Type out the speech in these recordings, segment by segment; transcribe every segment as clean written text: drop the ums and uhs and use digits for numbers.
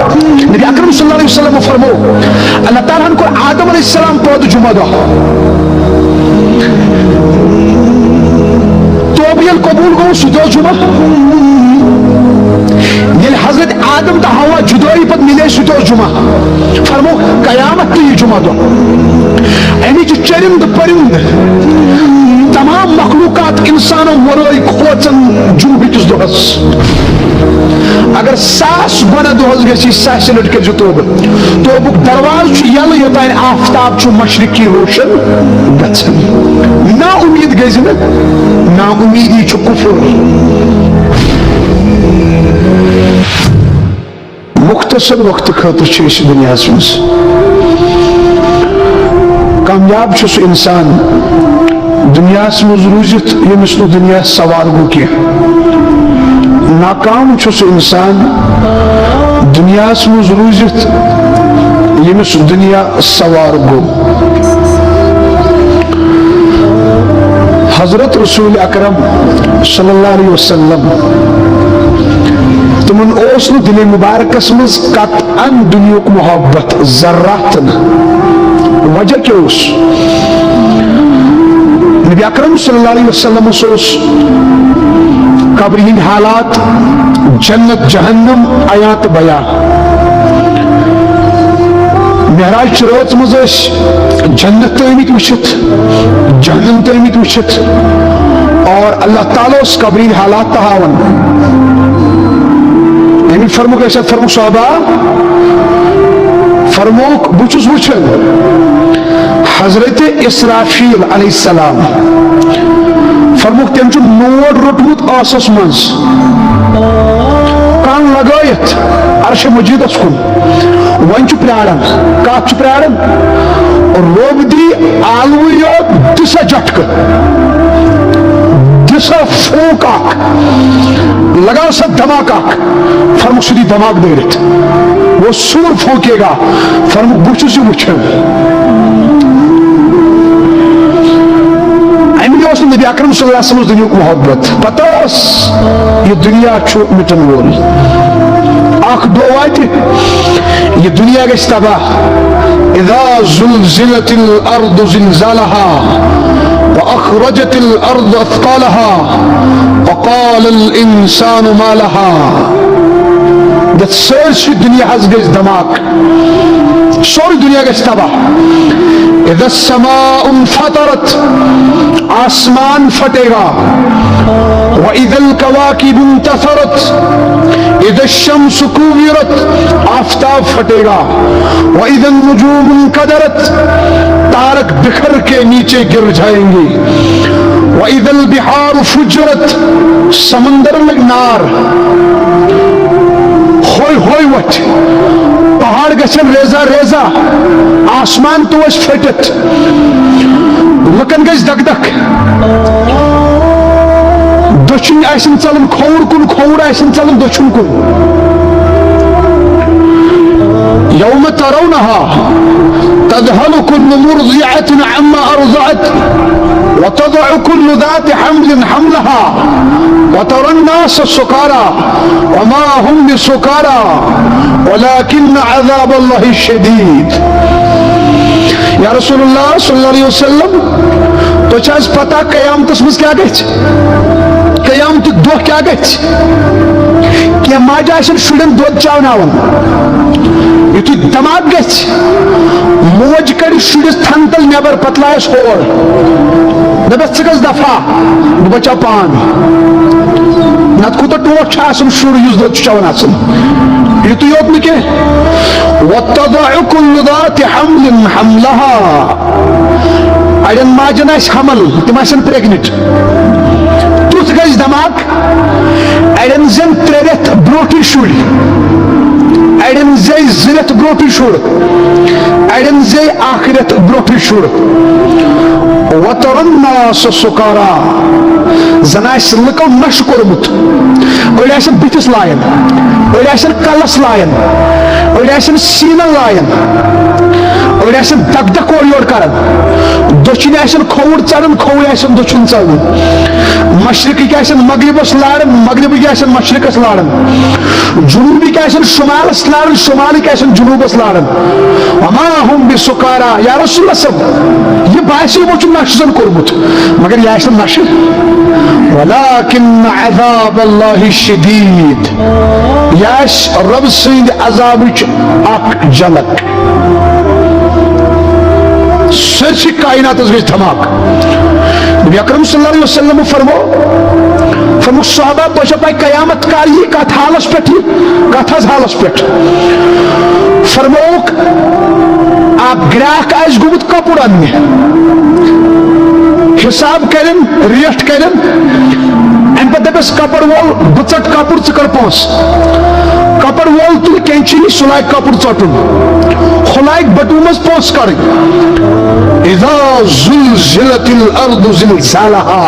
نبی اکرم صلی اللہ علیہ وسلم فرمو اللہ تعالیٰ کو آدم علیہ السلام پود جمعہ دو توبیل قبول گو سدو جمعہ یل حضرت آدم تا ہوا جدوئی پت ملے سدو جمعہ فرمو قیامت تی جمعہ دو اینی جو چرند پرند تمام مخلوقات انسانوں ورائی کھوچن جمعہ کس دو حس اگر ساس بنا دو حضر گسی ساس لڑکے جو توبک درواز یل یوتائن آفتاب چو مشرقی روشن گچن نا امید گئی زنہ نا امیدی چو کفر مختصر وقت خاطر چھے اس دنیا سنس کامیاب چھو سو انسان دنیا سمز روزت یہ مثل دنیا سوار گو کیا ناکام چھو سو انسان دنیا سمز روزت یہ مثل دنیا سوار گو حضرت رسول اکرم صلی اللہ علیہ وسلم تمن اوسن دل مبارکس مز قطعاً دنیا کو محبت ذراتن وجہ کیا اس نبی اکرم صلی اللہ علیہ وسلم سوس قبرین حالات جنت جہنم آیات بیان معراج چروت مزش جنت تیمیت وشت جہنم تیمیت وشت اور اللہ تعالیٰ اس قبرین حالات تہاون یعنی فرمو کیسا فرمو صحابہ فرمو بچس وچھن حضرت اسرافیل علیہ السلام فرمو تم چو نور رٹمت آسس منز کان لگایت عرش مجید اس کن وان چو پریارن کات چو پریارن روب دی آلویو دسا جٹک دسا فوکاک لگا سا دماغاک فرمو سدی دماغ دیرت وہ سور پھونکے گا فرمو بچو سی وچھن اس نبی اکرم صلی اللہ علیہ وسلم دنیا کو محبت پتہ اس یہ دنیا چھو مٹن وول آخ دو آیت یہ دنیا گیس تباہ اذا زلزلت الارض زلزالها واخرجت الارض اثقالها وقال الانسان ما لها that سرش دنیا حض گیس دماغ سوری دنیا گیس تباہ اذا السماء انفطرت آسمان پھٹے گا وَإِذَا الْكَوَاكِبُ انْتَثَرَتْ اِذَا الشَّمْسُ كُوِّرَتْ آفتاب پھٹے گا وَإِذَا النُّجُومُ انْقَدَرَتْ تارک بکھر کے نیچے گر جائیں گے وَإِذَا الْبِحَارُ فُجْرَتْ سمندر میں نار ہوئی ہوئی وچ پہاڑ گچن ریزہ ریزہ آسمان تو اس پھٹت لکن گیس دک دک دچن ایسن چلن کھور ایسن چلن دچن کن یوم ترونها تذهل كل مرضعة عما أرضعت وتضع كل ذات حمل حملها وترى الناس سكارى وما هم بسكارى ولكن عذاب الله الشديد یا رسول اللہ صلی اللہ علیہ وسلم تو چاہز پتا قیامت اس مز کیا گئچ قیامت دو کیا گئچ کہ ماجہ ایسن شڑن دود چاوناون یہ تو دماغ گئچ موج کری شڑس تھنتل نیبر پتلائش ہور نبس چکس دفعہ بچا پان نت کو تو ٹوٹ چھاسم شڑ یوز دود چاوناسم یہ تو یوت نکے وَتَضَعُ كُلُّ ذَاتِ حَمْلٍ حَمْلَهَا اڑین ماجن آس حمل تم آسن پریگنٹ تُتھ گژھِ دماغ اڑین زن ترٛےٚ برونٹھٕے شُرۍ اڑین زی زٕ رٮ۪تھ برونٹھٕے شُر اڑین زی اکھ رٮ۪تھ برونٹھٕے شُر وَتَرَى النَّاسَ سُكَارَى زن آسہِ لُکو نشہٕ کوٚرمُت أڑۍ آسن بٕتھِس لایَن أڑۍ آسن کلس لایَن أڑۍ آسن سیٖنن لایَن اور آسن دک دک اور یور کرن دچن آسن کھوڑ چڑن کھوڑ آسن دچن چڑن مشرقی کی آسن مغربس لارن مغربی کی آسن مشرقس لارن جنوبی کی آسن شمالس لارن شمالی کی آسن جنوبس لارن وما هم بسکارا یا رسول اللہ صلی یہ باعثی وہ چون نشزن کرمت مگر یہ آسن نشز ولیکن عذاب اللہ شدید یاش رب سند عذاب اک جلک سرسی کائنات از گئی دھماک نبی اکرم صلی اللہ علیہ وسلم فرمو صحابہ بچا پائی قیامت کاری کت حالس پیٹھ کت حالس پیٹھ فرموک آپ گراہ کا اس گمت کپڑ اننے حساب کرن ریٹ کرن ان پہ دبس کپڑ وول بچٹ کپڑ چکر پونس کپڑ وول تل کینچی سلائی کپڑ چٹن خلائق بٹومس پونس کرن اذا زلزلت الارض زلزالها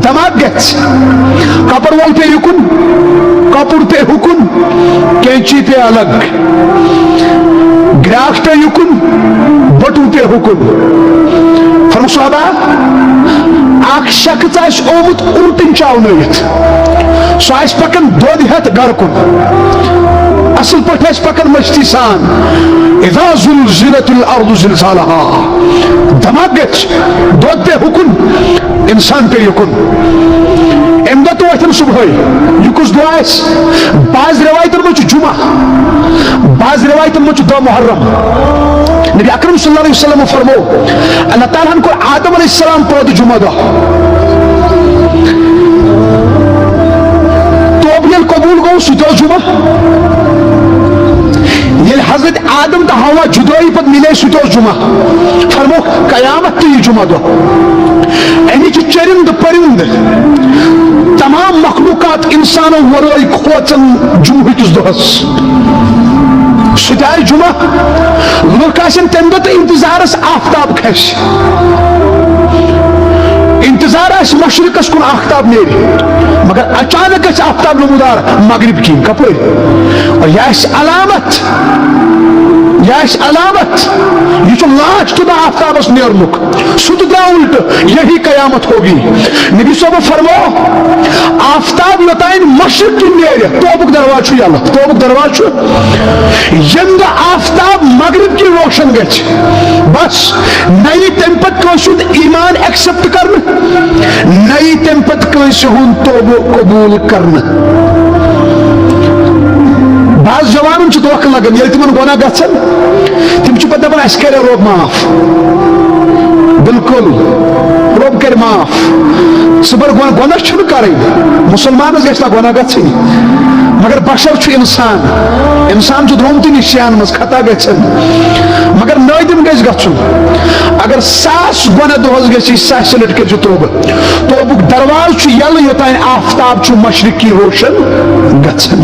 دماغ گچ کپڑ وول پہ یکن کپڑ پہ حکن کینچی پہ الگ گراہ پہ یکن بٹو پہ حکن فرمو صحابہ اک شخص آس آمت الٹن چاونیت سو آس پکن دود ہتھ گھر کن اصل پہ آس پکن مشتی سان اذا زلزلت الارض زلزالها دماغ گچ دود پہ حکن انسان پہ یکن ام دہ تو وتھن صبح یہ کس دہ آس بعض روایتن مجھ جمعہ بعض روایتن مجھ دہ محرم نبی اکرم صلی اللہ علیہ وسلم فرمو اللہ تعالیٰ کو آدم علیہ السلام پود جمعہ دہ تو بھی قبول گو سو جمعہ یہ حضرت آدم تا ہوا جدوئی پت ملے سو جمعہ فرمو قیامت تی جمعہ دہ اینی چی چرند پرند تمام مخلوقات انسانوں ورائی کھوچن جمعہ کس دہس سجائے جمعہ لوگ آسن تم دہ انتظارس آفتاب کھس انتظار اس مشرقس کن آفتاب نیری مگر اچانک اس آفتاب نمودار مغرب کی کپر اور یہ علامت یہ جو لاسٹ دا آفتاب اس نیرنک سود دا الٹ یہی قیامت ہوگی نبی صاحب فرمو آفتاب یوتائن مشرق کی نیر توبک درواز چھو یا اللہ توبک درواز چھو یند آفتاب مغرب کی روشن گچ بس نئی تمپت کوشد ایمان ایکسپٹ کرنا نئی تمپت کوشد ہون توبہ قبول کرنا بعض جوانن چھ دھوکہ لگن یل تمن گناہ گژھن تم چھ پتہ دپان اسہ کرے رب معاف بالکل رب کر معاف صبر گناہ چھن کریں مسلمانس گژھِ نہ گناہ گژھن مگر بشر چھ انسان چھ درومتی نشان مز خطا گژھن مگر نادم گژھِ گژھن اگر 100 گناہ دۄہس گژھِ 100 لٹہِ کٔرِو توبہ توبُک درواز چھ یلہٕ یوتانۍ آفتاب چھ مشرقی روشن گژھن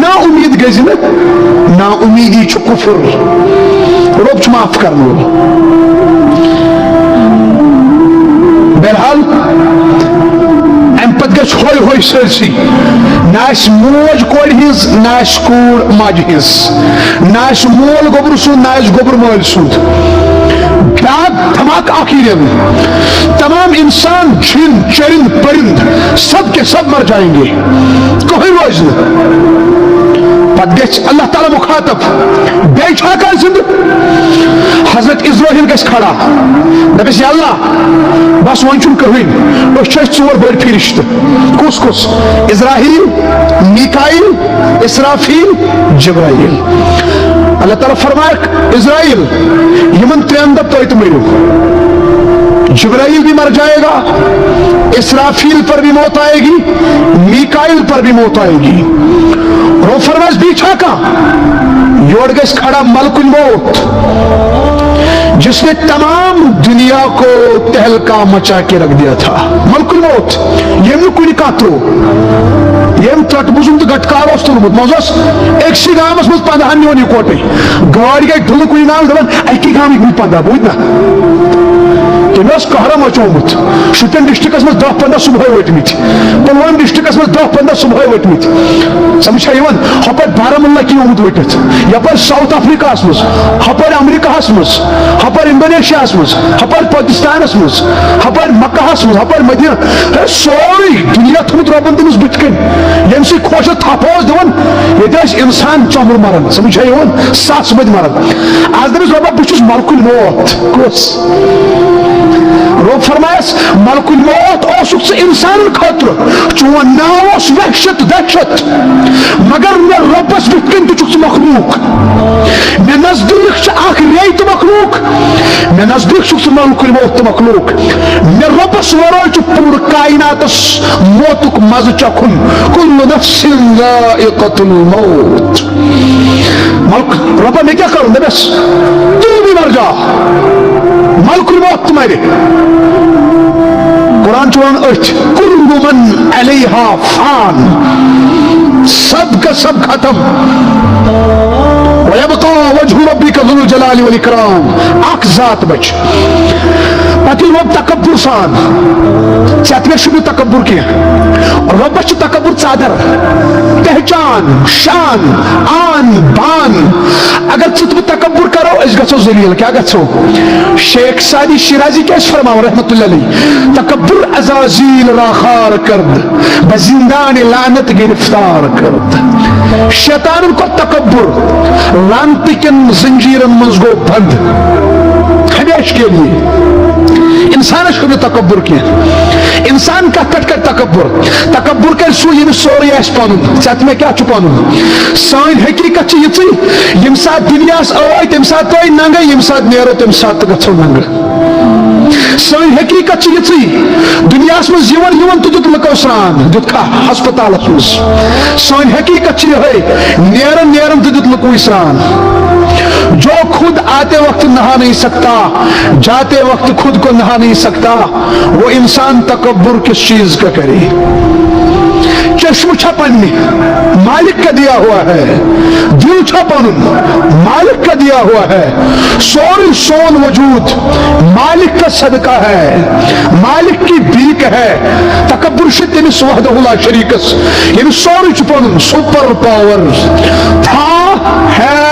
نا امید گژھِ نہٕ نا امیدی چھ کفر رب چھ معاف کرن وول بہرحال ام پتہ گژھِ ہوے ہوے سٲرسٕے نہ آسہِ موج کورِ ہٕنٛز نہ آسہِ کوٗر ماجہِ ہٕنٛز نہ آسہِ مول گوٚبُر سُنٛد نہ آسہِ گوٚبُر مٲلۍ سُنٛد بیاکھ دھماکہ آخری تمام انسان جن چرند پرند سب کے سب مر جائیں گے کوئی روز پت گھس اللہ تعالیٰ مخاطب بیچ ہاکان زند حضرت اسرائیل گھس کھڑا دپس یا اللہ بس ون چھن کہین اس چھ ژور بڑ فرشتہ کس کس اسرائیل میکائیل اسرافیل جبرائیل اللہ تعالیٰ فرمایا اسرائیل یمن ترین دب تو مرو جبرائیل بھی مر جائے گا اسرافیل پر بھی موت آئے گی میکائیل پر بھی موت آئے گی رو فرماس بیچا کا یوڑ گس کھڑا ملک الموت جس نے تمام دنیا کو تہلکا مچا کے رکھ دیا تھا ملک الموت یم کنی کاترو یم ترٹ بزن تو گٹکار اس تلمت موزس ایک سی گامس مز 15 نیون یکوٹے گاڑی گئی دھل کنی نام دبن ایکی گامی گئی 15 بوجھ نا تمہیں قہر مچومت شپین ڈسٹرکس مز 10-15 صبح وٹمت پلوام ڈسٹرکس مز 10-15 صبح وٹمت سمجھا یوان ہپر بارہمولہ کی آمد وٹت یپر ساؤتھ افریقہ مز ہپر امریکہ مز ہپر انڈونیشیا مز ہپر پاکستان مز ہپر مکہ مز ہپر مدینہ سوری دنیا تھوت ربن تمس بت کن یم سی خوش تھپ دان یہ انسان چمر مران سمجھا یوان ساس مد مران آج دمس ربا بچس ملک الموت کس رب فرمائس ملک الموت اوسک سے انسان خاطر چون ناو اس وحشت دہشت مگر میں ربس بت کن تچک مخلوق میں نزدیک چھ آخ ریت مخلوق میں نزدیک چھ ملک الموت مخلوق میں ربس ورائے چھ پور کائناتس موتک مز چکن کل نفس ذائقۃ الموت ملک ربا میں کیا کروں بس تو بھی مر جا ملک الموت تمہارے قرآن چوان اچھ کل من علیہا فان سب کا سب ختم وَيَبْقَى وَجْهُ رَبِّكَ ذُو الْجَلَالِ وَالْإِكْرَامِ اک ذات بچ پتی رب تکبر سان چت میں شبہ تکبر کیا رب چھ تکبر چادر پہچان شان آن بان اگر چت میں تکبر کرو اس گژھو ذلیل کیا گژھو شیخ سعدی شیرازی کیس فرماو رحمت اللہ علیہ تکبر عزازیل را خار کرد بزندان لعنت گرفتار کرد شیطان کو تکبر لعنت کن زنجیرن منز گو بند ہمیش کے لیے انسان کو تکبر کیا انسان کا کٹ کر تکبر کر سو یہ سوری اس پانن چت میں کیا چھپانن سائن حقیقت چھ یہ یم سات دنیا آئی تم سات تو ننگ یم سات نیرو تم سات گژھو ننگ سائن حقیقت چھ یہ دنیا مز یون تو دت لکو سران دت کا ہسپتال مز سائن حقیقت چھ یہ نیرن تو دت لکو سران جو خود آتے وقت نہا نہیں سکتا جاتے وقت خود کو نہا نہیں سکتا وہ انسان تکبر کس چیز کا کرے چشم چھپن مالک کا دیا ہوا ہے دل چھپن مالک کا دیا ہوا ہے سوری سون وجود مالک کا صدقہ ہے مالک کی بیک ہے تکبر شتن وحدہ لا شریکس یعنی سوری چھپن سپر پاور تھا ہے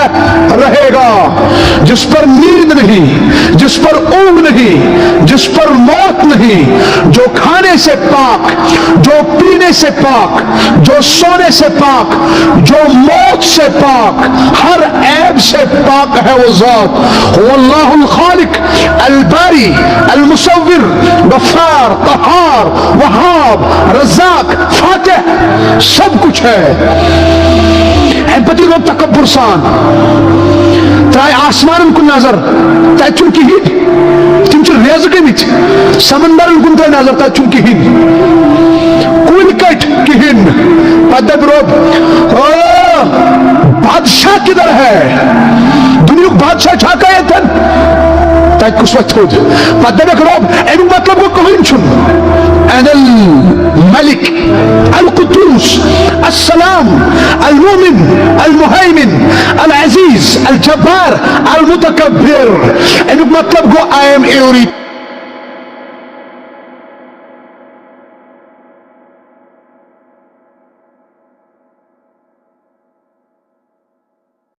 رہے گا جس پر نیند نہیں جس پر اونگ نہیں جس پر موت نہیں جو کھانے سے پاک جو پینے سے پاک جو سونے سے پاک جو موت سے پاک ہر عیب سے پاک ہے وہ ذات هو اللہ الخالق الباری المصور غفار قہار وہاب رزاق فاتح سب کچھ ہے پتی لوگ تکبر سان ترائے آسمان کن نظر تائے چون کی ہی تم چون ریاض گمت سمندر کن تائے نظر تائے چون کی ہی کل کٹ کی ہن پدب رب بادشاہ کدھر ہے دنیا بادشاہ چھاکا ہے تن تائے کس وقت خود پدب رب اینو مطلب کو کوئی چون انا الملك القدوس السلام المؤمن المهيمن العزيز الجبار المتكبر اینو مطلب کو I am everything